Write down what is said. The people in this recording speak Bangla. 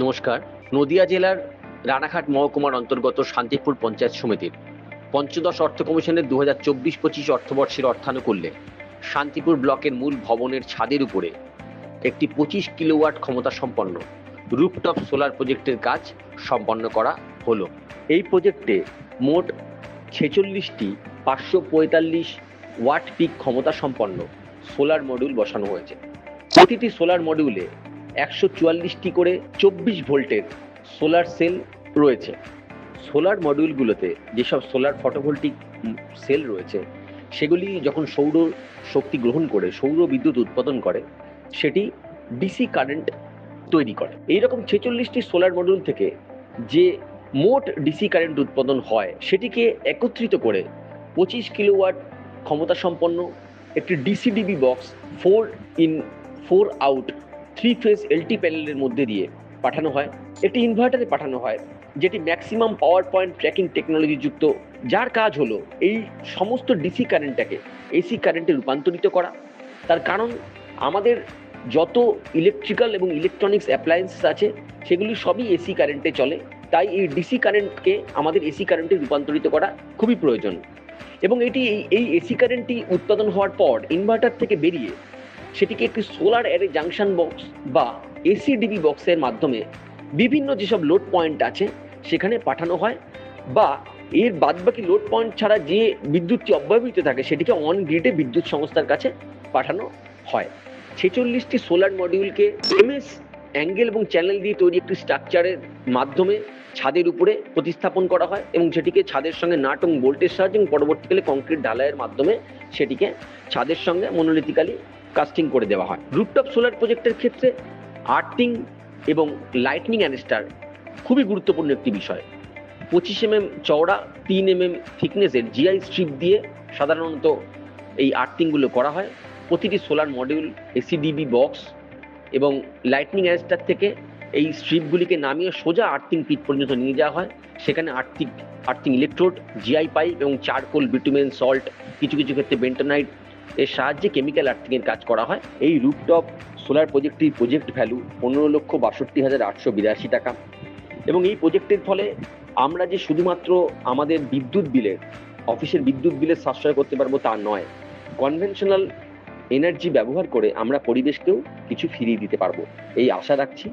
নমস্কার। নদিয়া জেলার রানাঘাট মহকুমার অন্তর্গত শান্তিপুর পঞ্চায়েত সমিতির পঞ্চদশ অর্থ কমিশনের 2024-25 অর্থবর্ষের অর্থানুকূল্যে শান্তিপুর ব্লকের মূল ভবনের ছাদের উপরে একটি 25 কিলোওয়াট ক্ষমতা সম্পন্ন রুফটপ সোলার প্রজেক্টের কাজ সম্পন্ন করা হলো। এই প্রজেক্টে মোট 46টি 545 ওয়াট পিক ক্ষমতা সম্পন্ন সোলার মডিউল বসানো হয়েছে। প্রতিটি সোলার মডিউলে 144টি করে 24 ভোল্টের সোলার সেল রয়েছে। সোলার মডিউলগুলোতে যেসব সোলার ফটোভোল্টিক সেল রয়েছে সেগুলি যখন সৌর শক্তি গ্রহণ করে সৌর বিদ্যুৎ উৎপাদন করে সেটি ডিসি কারেন্ট তৈরি করে। এইরকম 46টি সোলার মডিউল থেকে যে মোট ডিসি কারেন্ট উৎপাদন হয় সেটিকে একত্রিত করে 25 কিলোওয়াট ক্ষমতা সম্পন্ন একটি DCDB box 4 out 3 phase LT প্যানেলের মধ্যে দিয়ে পাঠানো হয়। একটি ইনভার্টারে পাঠানো হয় যেটি maximum power point tracking technology যুক্ত, যার কাজ হলো এই সমস্ত ডিসি কারেন্টটাকে এসি কারেন্টে রূপান্তরিত করা। তার কারণ আমাদের যত ইলেকট্রিক্যাল এবং ইলেকট্রনিক্স অ্যাপ্লায়েন্সেস আছে সেগুলি সবই এসি কারেন্টে চলে, তাই এই ডিসি কারেন্টকে আমাদের এসি কারেন্টে রূপান্তরিত করা খুবই প্রয়োজন। এবং এই এসি কারেন্টটি উৎপাদন হওয়ার পর ইনভার্টার থেকে বেরিয়ে সেটিকে একটি সোলার অ্যারে জাংশন বক্স বা এসিডিবি বক্সের মাধ্যমে বিভিন্ন যেসব লোড পয়েন্ট আছে সেখানে পাঠানো হয়, বা এর বাদবাকি লোড পয়েন্ট ছাড়া যে বিদ্যুৎটি অব্যবহৃত থাকে সেটিকে অন গ্রিডে বিদ্যুৎ সংস্থার কাছে পাঠানো হয়। 46টি সোলার মডিউলকে এমএস অ্যাঙ্গেল এবং চ্যানেল দিয়ে তৈরি একটি স্ট্রাকচারের মাধ্যমে ছাদের উপরে প্রতিস্থাপন করা হয় এবং সেটিকে ছাদের সঙ্গে নাট এবং বোল্টের সাহায্যে এবং পরবর্তীকালে কংক্রিট ঢালাইয়ের মাধ্যমে সেটিকে ছাদের সঙ্গে মনোলিথিক্যালি কাস্টিং করে দেওয়া হয়। রুফটপ সোলার প্রজেক্টের ক্ষেত্রে আর্থিং এবং লাইটনিং অ্যারেস্টার খুবই গুরুত্বপূর্ণ একটি বিষয়। 25 চওড়া 3 থিকনেসের জিআই স্ট্রিপ দিয়ে সাধারণত এই আর্থিংগুলো করা হয়। প্রতিটি সোলার মডিউল এসিডিবি বক্স এবং লাইটনিং অ্যারেস্টার থেকে এই স্ট্রিপগুলিকে নামিয়ে সোজা আর্থিং পিট পর্যন্ত নিয়ে যাওয়া হয়। সেখানে আর্থিং ইলেকট্রোড, জিআই পাইপ এবং চারকোল, বিটুমেন, সল্ট, কিছু কিছু ক্ষেত্রে বেন্টোনাইট এর সাহায্যে কেমিক্যাল আর্থিংয়ের কাজ করা হয়। এই রুফটপ সোলার প্রজেক্টটির প্রজেক্ট ভ্যালু 15,62,882 টাকা। এবং এই প্রজেক্টের ফলে আমরা যে শুধুমাত্র আমাদের বিদ্যুৎ বিলের অফিসের বিদ্যুৎ বিলের সাশ্রয় করতে পারবো তা নয়, কনভেনশনাল এনার্জি ব্যবহার করে আমরা পরিবেশকেও কিছু ফিরিয়ে দিতে পারবো এই আশা রাখছি।